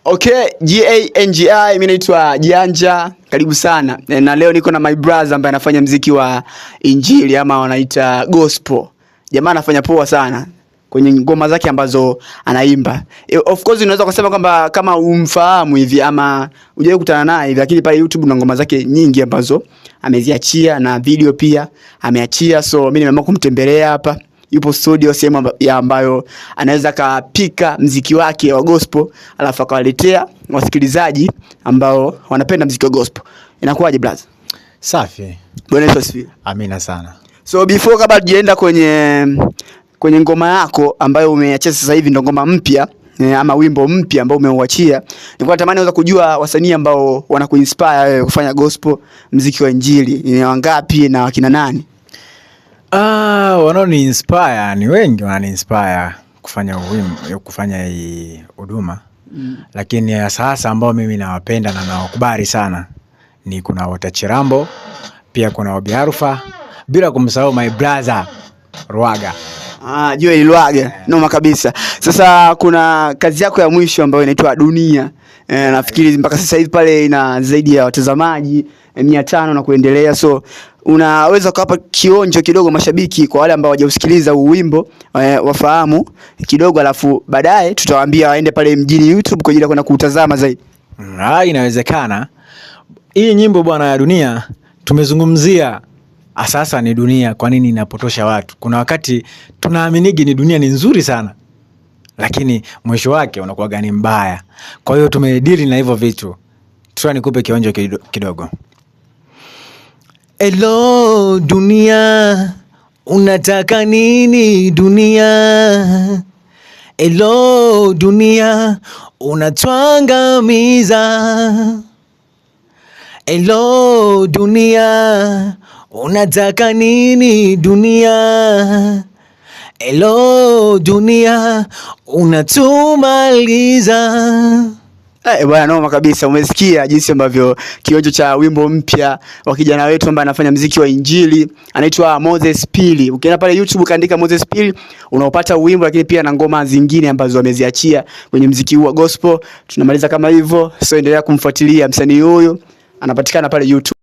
Okay, GANGI, mimi naitwa Janja. Karibu sana. Na leo niko na my brother ambaye anafanya muziki wa injili ama wanaita gospel. Jamaa anafanya poa sana kwenye ngoma zake ambazo anaimba. Of course unaweza kusema kwamba kama umfahamu hivi ama hujawahi kukutana naye hivi, lakini pale YouTube na ngoma zake nyingi ambazo ameziachia na video pia ameachia. So mimi nimeamua kumtembelea hapa. Yupo studio sehemu ambayo anaweza kapika mziki wake wa gospel alafu akawaletea wasikilizaji ambao wanapenda mziki wa gospel. Inakuwaje brother? Safi. Bwana Yesu asifiwe. Amina sana. So before kabla tujaenda kwenye ngoma yako ambayo umeachia sasa hivi, ndo ngoma mpya ama wimbo mpya ambao umeuachia, nilikuwa natamani unaweza kujua wasanii ambao wanakuinspire wewe kufanya gospel, mziki wa injili ni wangapi na wakina nani? Wanao inspire ni wengi, wanani inspire kufanya hii huduma. Lakini ya sasa ambao mimi nawapenda na nawakubali sana ni kuna Watachirambo, pia kuna Obiarufa, bila kumsahau my brother Ruaga. Joel Ruaga, noma kabisa. Sasa kuna kazi yako ya mwisho ambayo inaitwa Dunia. Nafikiri mpaka sasa hivi pale ina zaidi ya watazamaji 500 na kuendelea. So unaweza kuwapa kionjo kidogo mashabiki kwa wale ambao hawajausikiliza huu wimbo wafahamu kidogo, alafu baadaye tutawaambia waende pale mjini YouTube kwa ajili ya kwenda kutazama zaidi. Inawezekana. Hii nyimbo bwana ya Dunia tumezungumzia sasa ni dunia kwa nini inapotosha watu. Kuna wakati tunaaminigi ni dunia ni nzuri sana, lakini mwisho wake unakuwa gani mbaya. Kwa hiyo tumedili na hivyo vitu. Tuta nikupe kionjo kidogo. Hello dunia, unataka nini dunia? Hello dunia, unatuangamiza. Hello dunia, unataka nini dunia? Hello dunia, unatumaliza. Bwana noma kabisa. Umesikia jinsi ambavyo kionjo cha wimbo mpya wa kijana wetu ambaye anafanya muziki wa injili, anaitwa Moses Pili. Ukienda pale YouTube kaandika Moses Pili, unaopata wimbo, lakini pia na ngoma zingine ambazo ameziachia kwenye muziki wa gospel. Tunamaliza kama hivyo. So endelea kumfuatilia msanii huyu, anapatikana pale YouTube.